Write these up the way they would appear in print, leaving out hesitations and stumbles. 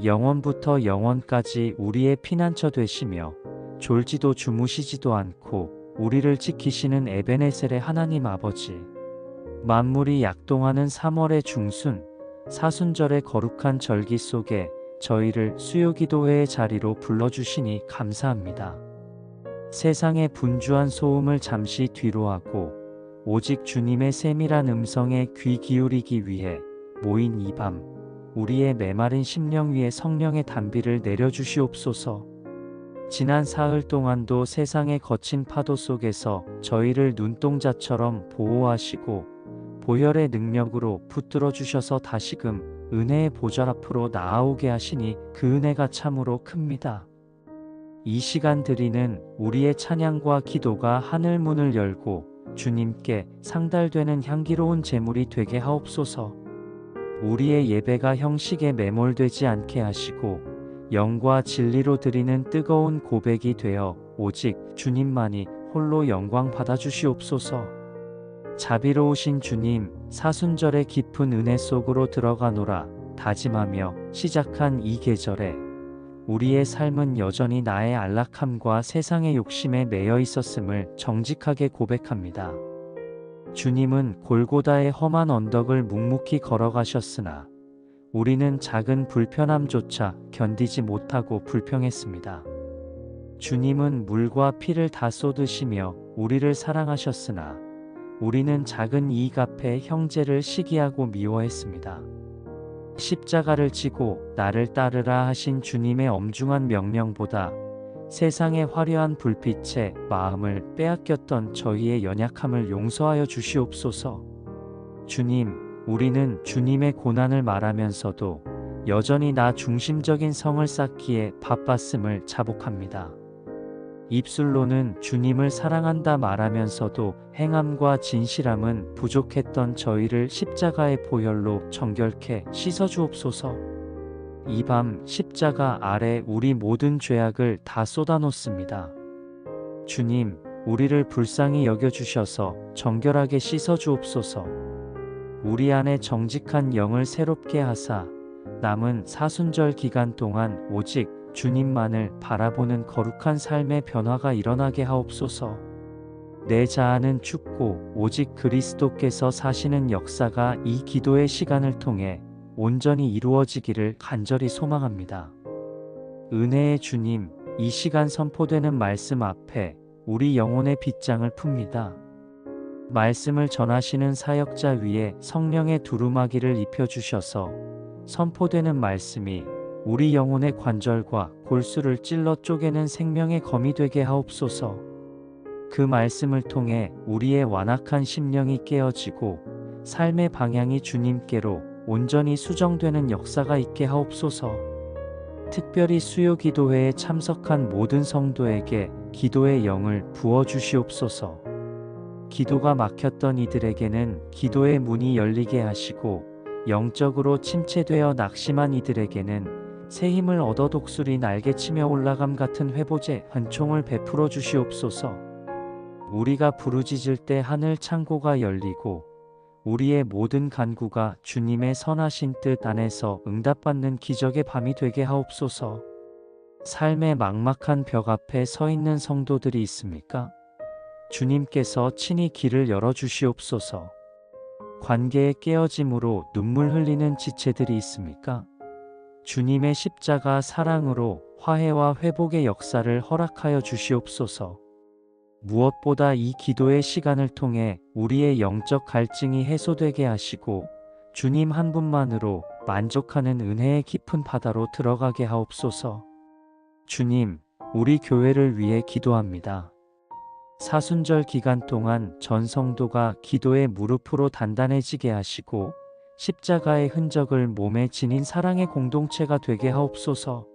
영원부터 영원까지 우리의 피난처 되시며 졸지도 주무시지도 않고 우리를 지키시는 에베네셀의 하나님 아버지, 만물이 약동하는 3월의 중순 사순절의 거룩한 절기 속에 저희를 수요기도회의 자리로 불러주시니 감사합니다. 세상의 분주한 소음을 잠시 뒤로하고 오직 주님의 세밀한 음성에 귀 기울이기 위해 모인 이 밤, 우리의 메마른 심령 위에 성령의 단비를 내려주시옵소서. 지난 사흘 동안도 세상의 거친 파도 속에서 저희를 눈동자처럼 보호하시고 보혈의 능력으로 붙들어 주셔서 다시금 은혜의 보좌 앞으로 나아오게 하시니 그 은혜가 참으로 큽니다. 이 시간 드리는 우리의 찬양과 기도가 하늘 문을 열고 주님께 상달되는 향기로운 제물이 되게 하옵소서. 우리의 예배가 형식에 매몰되지 않게 하시고 영과 진리로 드리는 뜨거운 고백이 되어 오직 주님만이 홀로 영광 받아주시옵소서. 자비로우신 주님, 사순절의 깊은 은혜 속으로 들어가노라 다짐하며 시작한 이 계절에 우리의 삶은 여전히 나의 안락함과 세상의 욕심에 매여 있었음을 정직하게 고백합니다. 주님은 골고다의 험한 언덕을 묵묵히 걸어가셨으나 우리는 작은 불편함조차 견디지 못하고 불평했습니다. 주님은 물과 피를 다 쏟으시며 우리를 사랑하셨으나 우리는 작은 이익 앞에 형제를 시기하고 미워했습니다. 십자가를 지고 나를 따르라 하신 주님의 엄중한 명령보다 세상의 화려한 불빛에 마음을 빼앗겼던 저희의 연약함을 용서하여 주시옵소서. 주님, 우리는 주님의 고난을 말하면서도 여전히 나 중심적인 성을 쌓기에 바빴음을 자복합니다. 입술로는 주님을 사랑한다 말하면서도 행함과 진실함은 부족했던 저희를 십자가의 보혈로 정결케 씻어주옵소서. 이 밤 십자가 아래 우리 모든 죄악을 다 쏟아놓습니다. 주님, 우리를 불쌍히 여겨주셔서 정결하게 씻어주옵소서. 우리 안에 정직한 영을 새롭게 하사 남은 사순절 기간 동안 오직 주님만을 바라보는 거룩한 삶의 변화가 일어나게 하옵소서. 내 자아는 춥고 오직 그리스도께서 사시는 역사가 이 기도의 시간을 통해 온전히 이루어지기를 간절히 소망합니다. 은혜의 주님, 이 시간 선포되는 말씀 앞에 우리 영혼의 빗장을 풉니다. 말씀을 전하시는 사역자 위에 성령의 두루마기를 입혀주셔서 선포되는 말씀이 우리 영혼의 관절과 골수를 찔러 쪼개는 생명의 검이 되게 하옵소서. 그 말씀을 통해 우리의 완악한 심령이 깨어지고 삶의 방향이 주님께로 온전히 수정되는 역사가 있게 하옵소서. 특별히 수요기도회에 참석한 모든 성도에게 기도의 영을 부어주시옵소서. 기도가 막혔던 이들에게는 기도의 문이 열리게 하시고 영적으로 침체되어 낙심한 이들에게는 새 힘을 얻어 독수리 날개치며 올라감 같은 회복의 은총을 베풀어 주시옵소서. 우리가 부르짖을 때 하늘 창고가 열리고 우리의 모든 간구가 주님의 선하신 뜻 안에서 응답받는 기적의 밤이 되게 하옵소서. 삶의 막막한 벽 앞에 서 있는 성도들이 있습니까? 주님께서 친히 길을 열어주시옵소서. 관계의 깨어짐으로 눈물 흘리는 지체들이 있습니까? 주님의 십자가 사랑으로 화해와 회복의 역사를 허락하여 주시옵소서. 무엇보다 이 기도의 시간을 통해 우리의 영적 갈증이 해소되게 하시고 주님 한 분만으로 만족하는 은혜의 깊은 바다로 들어가게 하옵소서. 주님, 우리 교회를 위해 기도합니다. 사순절 기간 동안 전 성도가 기도의 무릎으로 단단해지게 하시고 십자가의 흔적을 몸에 지닌 사랑의 공동체가 되게 하옵소서.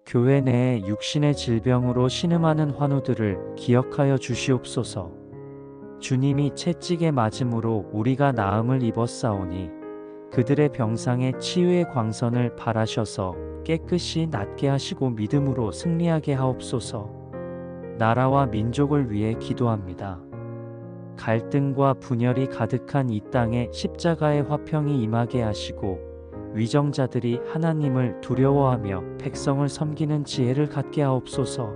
교회 내에 육신의 질병으로 신음하는 환우들을 기억하여 주시옵소서. 주님이 채찍에 맞음으로 우리가 나음을 입었사오니 그들의 병상에 치유의 광선을 발하셔서 깨끗이 낫게 하시고 믿음으로 승리하게 하옵소서. 나라와 민족을 위해 기도합니다. 갈등과 분열이 가득한 이 땅에 십자가의 화평이 임하게 하시고 위정자들이 하나님을 두려워하며 백성을 섬기는 지혜를 갖게 하옵소서.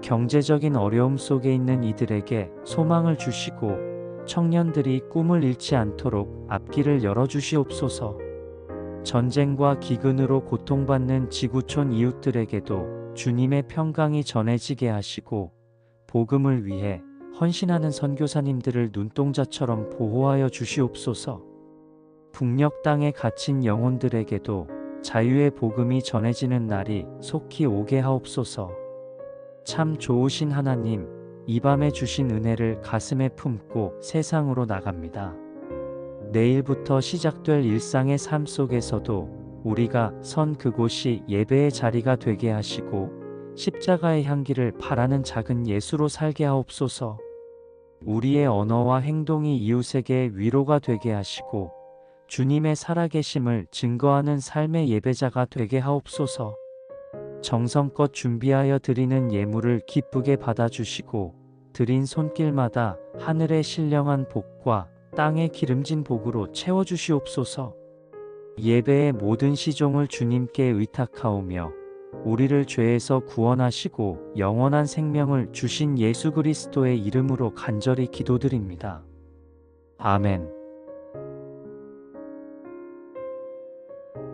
경제적인 어려움 속에 있는 이들에게 소망을 주시고 청년들이 꿈을 잃지 않도록 앞길을 열어주시옵소서. 전쟁과 기근으로 고통받는 지구촌 이웃들에게도 주님의 평강이 전해지게 하시고 복음을 위해 헌신하는 선교사님들을 눈동자처럼 보호하여 주시옵소서. 북녘 땅에 갇힌 영혼들에게도 자유의 복음이 전해지는 날이 속히 오게 하옵소서. 참 좋으신 하나님, 이 밤에 주신 은혜를 가슴에 품고 세상으로 나갑니다. 내일부터 시작될 일상의 삶 속에서도 우리가 선 그곳이 예배의 자리가 되게 하시고 십자가의 향기를 바라는 작은 예수로 살게 하옵소서. 우리의 언어와 행동이 이웃에게 위로가 되게 하시고 주님의 살아계심을 증거하는 삶의 예배자가 되게 하옵소서. 정성껏 준비하여 드리는 예물을 기쁘게 받아주시고 드린 손길마다 하늘의 신령한 복과 땅의 기름진 복으로 채워주시옵소서. 예배의 모든 시종을 주님께 의탁하오며 우리를 죄에서 구원하시고 영원한 생명을 주신 예수 그리스도의 이름으로 간절히 기도드립니다. 아멘.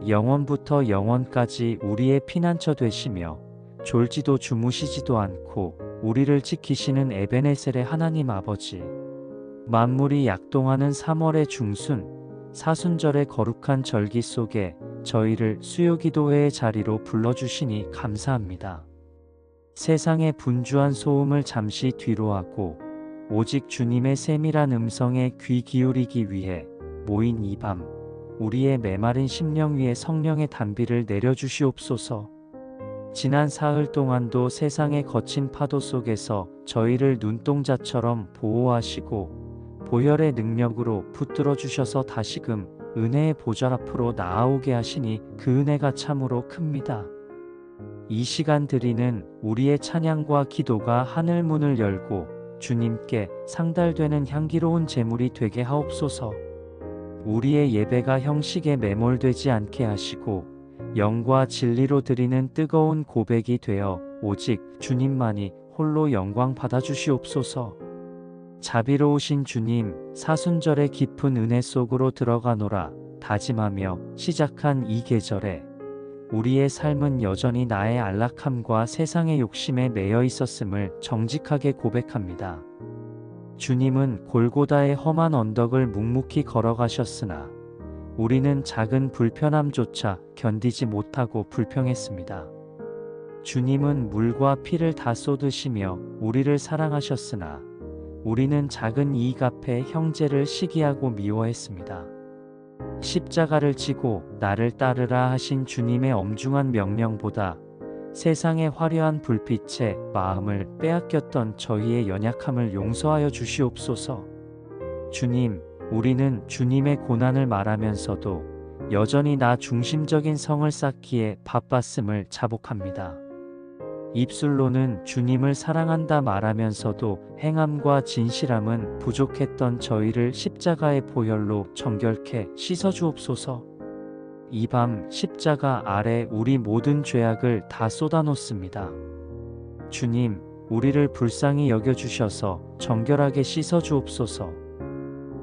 영원부터 영원까지 우리의 피난처 되시며 졸지도 주무시지도 않고 우리를 지키시는 에베네셀의 하나님 아버지, 만물이 약동하는 3월의 중순 사순절의 거룩한 절기 속에 저희를 수요기도회의 자리로 불러주시니 감사합니다. 세상의 분주한 소음을 잠시 뒤로하고 오직 주님의 세밀한 음성에 귀 기울이기 위해 모인 이 밤, 우리의 메마른 심령 위에 성령의 단비를 내려주시옵소서. 지난 사흘 동안도 세상의 거친 파도 속에서 저희를 눈동자처럼 보호하시고 보혈의 능력으로 붙들어 주셔서 다시금 은혜의 보좌 앞으로 나아오게 하시니 그 은혜가 참으로 큽니다. 이 시간 드리는 우리의 찬양과 기도가 하늘 문을 열고 주님께 상달되는 향기로운 제물이 되게 하옵소서. 우리의 예배가 형식에 매몰되지 않게 하시고 영과 진리로 드리는 뜨거운 고백이 되어 오직 주님만이 홀로 영광 받아주시옵소서. 자비로우신 주님, 사순절의 깊은 은혜 속으로 들어가노라 다짐하며 시작한 이 계절에 우리의 삶은 여전히 나의 안락함과 세상의 욕심에 매여 있었음을 정직하게 고백합니다. 주님은 골고다의 험한 언덕을 묵묵히 걸어가셨으나 우리는 작은 불편함조차 견디지 못하고 불평했습니다. 주님은 물과 피를 다 쏟으시며 우리를 사랑하셨으나 우리는 작은 이익 앞에 형제를 시기하고 미워했습니다. 십자가를 지고 나를 따르라 하신 주님의 엄중한 명령보다 세상의 화려한 불빛에 마음을 빼앗겼던 저희의 연약함을 용서하여 주시옵소서. 주님, 우리는 주님의 고난을 말하면서도 여전히 나 중심적인 성을 쌓기에 바빴음을 자복합니다. 입술로는 주님을 사랑한다 말하면서도 행함과 진실함은 부족했던 저희를 십자가의 보혈로 정결케 씻어주옵소서. 이 밤 십자가 아래 우리 모든 죄악을 다 쏟아놓습니다. 주님, 우리를 불쌍히 여겨주셔서 정결하게 씻어주옵소서.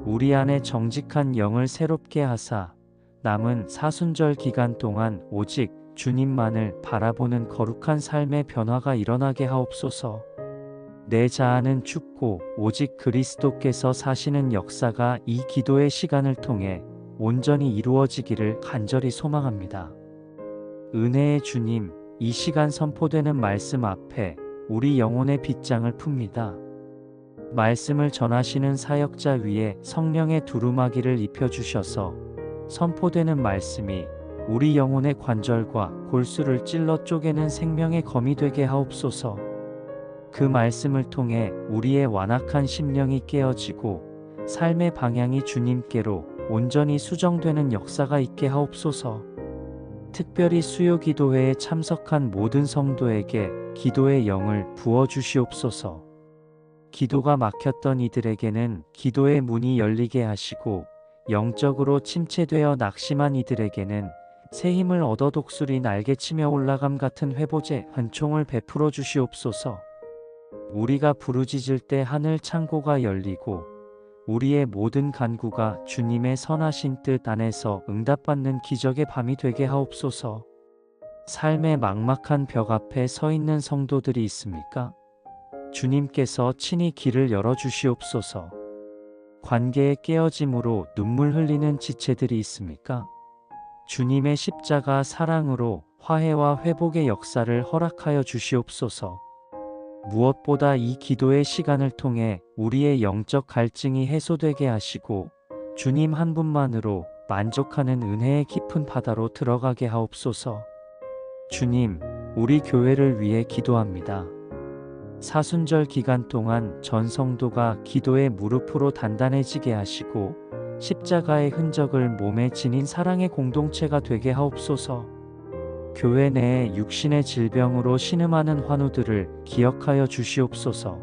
우리 안에 정직한 영을 새롭게 하사 남은 사순절 기간 동안 오직 주님만을 바라보는 거룩한 삶의 변화가 일어나게 하옵소서. 내 자아는 춥고 오직 그리스도께서 사시는 역사가 이 기도의 시간을 통해 온전히 이루어지기를 간절히 소망합니다. 은혜의 주님, 이 시간 선포되는 말씀 앞에 우리 영혼의 빗장을 풉니다. 말씀을 전하시는 사역자 위에 성령의 두루마기를 입혀주셔서 선포되는 말씀이 우리 영혼의 관절과 골수를 찔러 쪼개는 생명의 검이 되게 하옵소서. 그 말씀을 통해 우리의 완악한 심령이 깨어지고 삶의 방향이 주님께로 온전히 수정되는 역사가 있게 하옵소서. 특별히 수요기도회에 참석한 모든 성도에게 기도의 영을 부어주시옵소서. 기도가 막혔던 이들에게는 기도의 문이 열리게 하시고 영적으로 침체되어 낙심한 이들에게는 새 힘을 얻어 독수리 날개치며 올라감 같은 회복의 은총을 베풀어 주시옵소서. 우리가 부르짖을 때 하늘 창고가 열리고 우리의 모든 간구가 주님의 선하신 뜻 안에서 응답받는 기적의 밤이 되게 하옵소서. 삶의 막막한 벽 앞에 서 있는 성도들이 있습니까? 주님께서 친히 길을 열어 주시옵소서. 관계의 깨어짐으로 눈물 흘리는 지체들이 있습니까? 주님의 십자가 사랑으로 화해와 회복의 역사를 허락하여 주시옵소서. 무엇보다 이 기도의 시간을 통해 우리의 영적 갈증이 해소되게 하시고 주님 한 분만으로 만족하는 은혜의 깊은 바다로 들어가게 하옵소서. 주님, 우리 교회를 위해 기도합니다. 사순절 기간 동안 전 성도가 기도의 무릎으로 단단해지게 하시고 십자가의 흔적을 몸에 지닌 사랑의 공동체가 되게 하옵소서. 교회 내에 육신의 질병으로 신음하는 환우들을 기억하여 주시옵소서.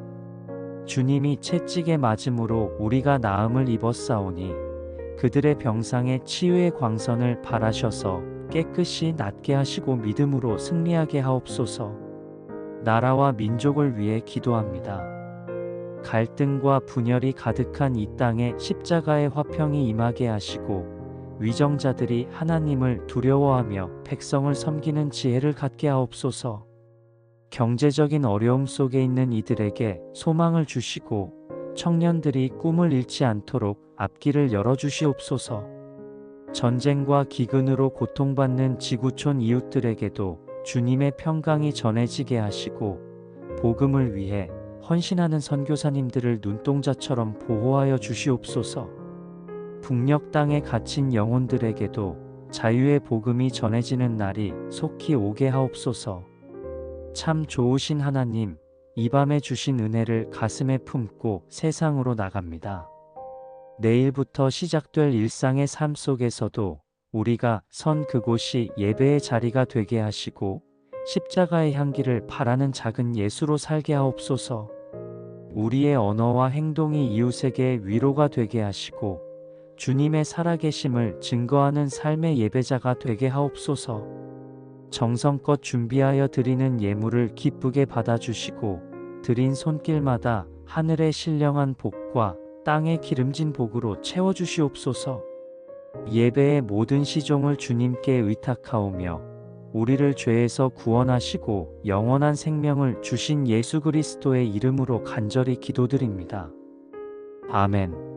주님이 채찍에 맞음으로 우리가 나음을 입었사오니 그들의 병상에 치유의 광선을 발하셔서 깨끗이 낫게 하시고 믿음으로 승리하게 하옵소서. 나라와 민족을 위해 기도합니다. 갈등과 분열이 가득한 이 땅에 십자가의 화평이 임하게 하시고 위정자들이 하나님을 두려워하며 백성을 섬기는 지혜를 갖게 하옵소서. 경제적인 어려움 속에 있는 이들에게 소망을 주시고 청년들이 꿈을 잃지 않도록 앞길을 열어주시옵소서. 전쟁과 기근으로 고통받는 지구촌 이웃들에게도 주님의 평강이 전해지게 하시고 복음을 위해 헌신하는 선교사님들을 눈동자처럼 보호하여 주시옵소서. 북녘 땅에 갇힌 영혼들에게도 자유의 복음이 전해지는 날이 속히 오게 하옵소서. 참 좋으신 하나님, 이 밤에 주신 은혜를 가슴에 품고 세상으로 나갑니다. 내일부터 시작될 일상의 삶 속에서도 우리가 선 그곳이 예배의 자리가 되게 하시고 십자가의 향기를 바라는 작은 예수로 살게 하옵소서. 우리의 언어와 행동이 이웃에게 위로가 되게 하시고 주님의 살아계심을 증거하는 삶의 예배자가 되게 하옵소서. 정성껏 준비하여 드리는 예물을 기쁘게 받아주시고 드린 손길마다 하늘의 신령한 복과 땅의 기름진 복으로 채워주시옵소서. 예배의 모든 시종을 주님께 의탁하오며 우리를 죄에서 구원하시고 영원한 생명을 주신 예수 그리스도의 이름으로 간절히 기도드립니다. 아멘.